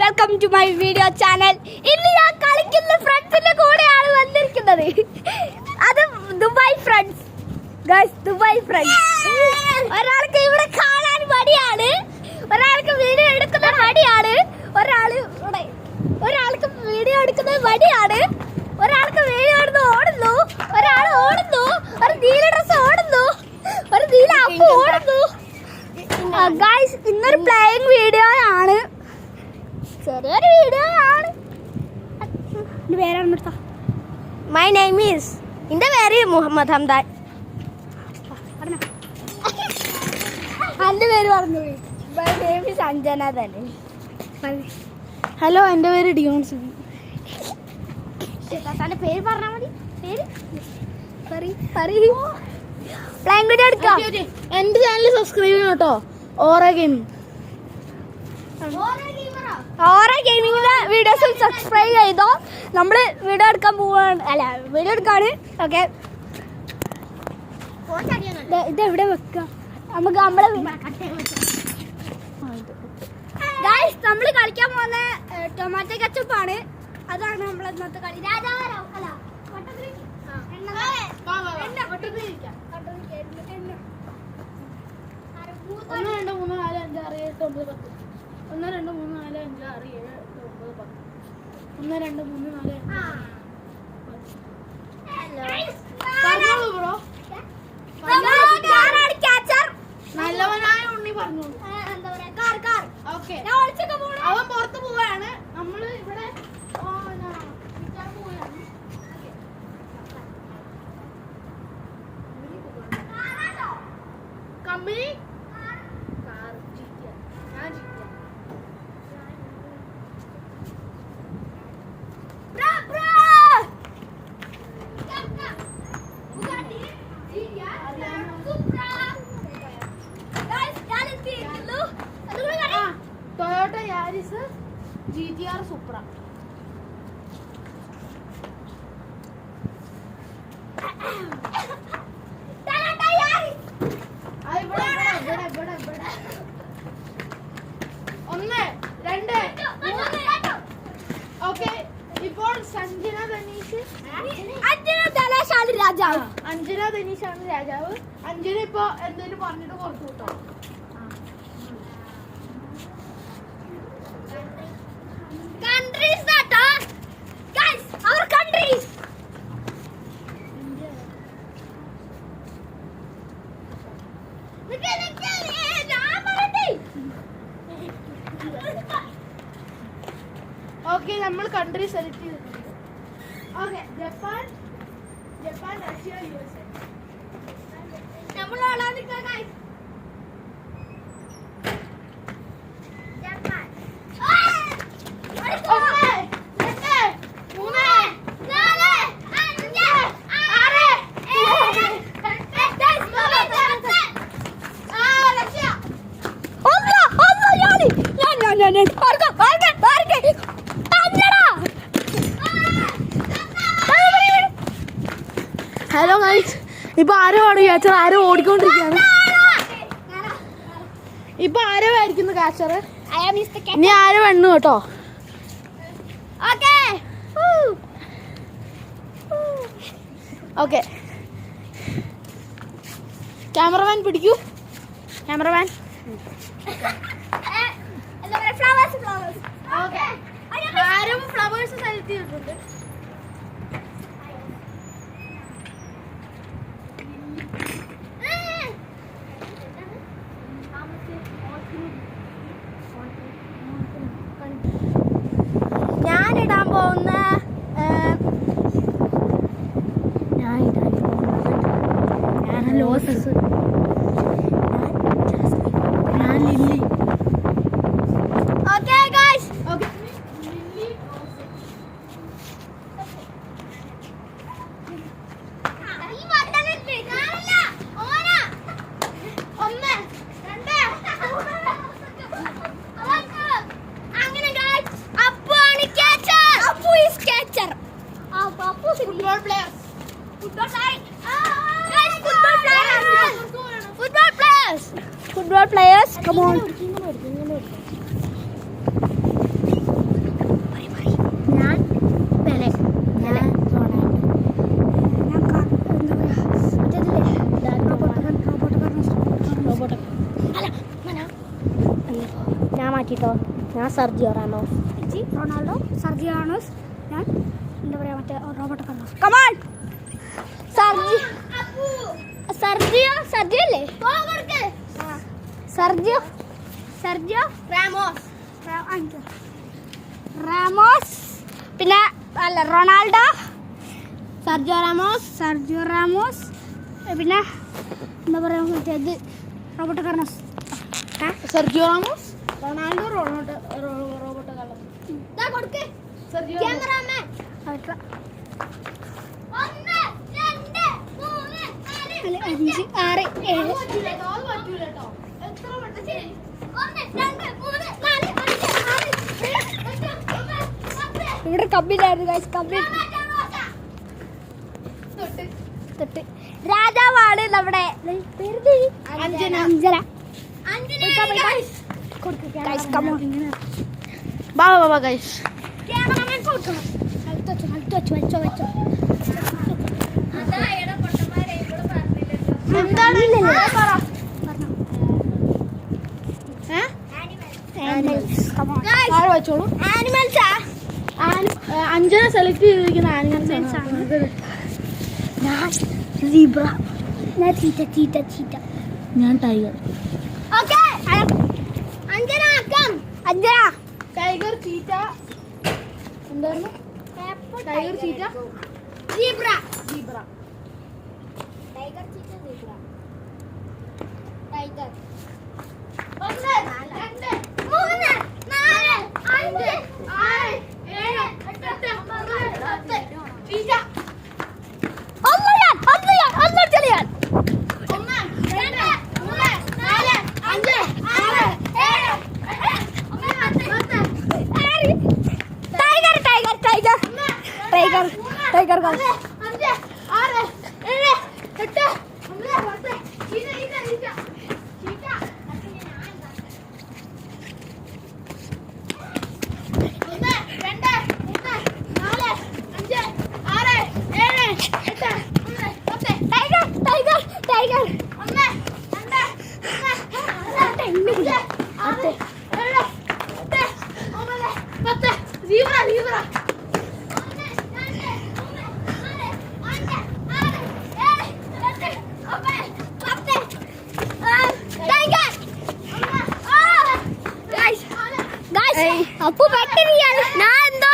Welcome to my video channel. ഇന്ന് ഞാൻ കളിക്കുന്ന ഫ്രണ്ട്സിന്റെ കൂടെയാണ് വന്നിരിക്കുന്നത്. അത് Dubai friends. Guys, Dubai friends. ഒരാൾക്ക് ഇവിടെ കാണാൻ മടിയാണ്, ഒരാൾക്ക് വീഡിയോ എടുക്കുന്ന മടിയാണ്, ഒരാൾക്ക് വീഡിയോ എടുക്കുന്നത് മടിയാണ്, ഒരാൾക്ക് വീഡിയോ എടുത്ത് ഓടുന്നു, ഒരാൾ ഓടുന്നു, ഒരു നീല ഡ്രസ് ഓടുന്നു, ഒരു നീല അപ്പു ഓടുന്നു. ഗയ്സ്, ഇന്നൊരു പ്ലേയിങ് വീഡിയോ ആണ്, ചെറിയൊരു വീഡിയോ ആണ്. പേരാണ് മൈ നെയിം ഈസ്, എന്റെ പേര് മുഹമ്മദ് ഹംദാൻ. എന്റെ പേര് പറഞ്ഞു. മൈ നെയിം ഈസ് അഞ്ജന തന്നെ. ഹലോ, എൻ്റെ പേര് ഡിയോൺ സുബി. തന്റെ പേര് പറഞ്ഞാൽ മതി. പേര് പ്ലേയിങ് വീഡിയോ എടുക്കാം. എൻ്റെ ചാനൽ സബ്സ്ക്രൈബ് ചെയ്യണം കേട്ടോ. ഓറ ഗെയിമിംഗ് വീഡിയോസ് സബ്സ്ക്രൈബ് ചെയ്തോ. നമ്മള് വീഡിയോ എടുക്കാൻ പോവാണ്, അല്ല വീഡിയോ എടുക്കാണ്. ഓക്കെ, ഇത് എവിടെ വെക്കാം നമുക്ക്? നമ്മള് കളിക്കാൻ പോകുന്ന ടൊമാറ്റോ കച്ചപ്പാണ്. അതാണ് നമ്മൾ ഇന്നത്തെ കളി. രാജാവാരോ അല്ല, 1 2 3 4 5 6 7 8 9 10. 1 2 3 4 5 6 7 8 9 10. 1 2 3 4 പറഞ്ഞോളൂ ബ്രോ. നല്ലവനായ ഉണ്ണി പറഞ്ഞോളൂ. ഓക്കെ, അവൻ പുറത്ത് പോവാണ്, നമ്മള് ഇവിടെ company Toyota Yaris GTR Supra. ഒന്ന് രണ്ട് ഓക്കെ. ഇപ്പോൾ അഞ്ജന ധനീഷാണ് രാജാവ്. അഞ്ജന ധനീഷാണ് രാജാവ്. അഞ്ജന ഇപ്പൊ എന്തെങ്കിലും പറഞ്ഞിട്ട് പുറത്തു കിട്ടോ. ഓക്കെ, നമ്മൾ കൺട്രി സെലക്ട് ചെയ്തിട്ടുണ്ട്. Okay, Japan, Russia, USA. Hello guys, ഇപ്പൊ ആരോമാണ് ക്യാച്ചർ? ആരോ ഓടിക്കൊണ്ടിരിക്കുകയാണ്. ഇപ്പൊ ആരോ ആയിരിക്കുന്നു ക്യാച്ചർ? ഇനി ആരോ വെണ്ണു കേട്ടോ. ഓക്കെ, ക്യാമറമാൻ പിടിക്കൂ. ക്യാമറമാൻ ആരും ഫ്ലവേഴ്സ് സെലക്ട് ചെയ്തിട്ടുണ്ട്. ഞാനിടാൻ പോകുന്ന ലോസസ്, ഞാൻ lily. Okay guys, okay, football players, come on. മാറ്റിട്ടോ. ഞാൻ Sergio Ramos, Ronaldo, Sergio Ramos. ഞാൻ എന്താ പറയാ മറ്റേ റോബർട്ടോ കാർലോസ്. കമാൺ സർജിയോ അല്ലേ? Sergio Ramos. പിന്നെ അല്ല റൊണാൾഡോ, സർജിയോ റാമോസ്. പിന്നെ എന്താ പറയാ മറ്റേത് Roberto Carlos. Sergio Ramos, Ronaldo, Roberto Carlos. Sergio cameraman. 1 2 3 4 5 6 7. ഇവിടെ കമ്പിലായിരുന്നു ഗൈസ്. കമ്പി തൊട്ട് രാജാവാണ് നമ്മുടെ അഞ്ജന. ബാബാ ഗൈസ് വെച്ചോളൂ. അഞ്ജന സെലക്ട് ചെയ്തിരിക്കുന്ന ആനിമൽസ് ആണ്. ഞാൻ ടൈഗർ. ടൈഗർ, ചീറ്റ, എന്തായിരുന്നു? Tiger, cheetah, zebra. ടൈഗർ 1 2 3 4 5 6 7 8 9 10. ഒന്ന് ചെറിയാൻ 1 2 3 4 5 6 7 ടൈഗർ 5 6 7 8 അപ്പു പെട്ടെന്ന് ഞാൻ എന്തോ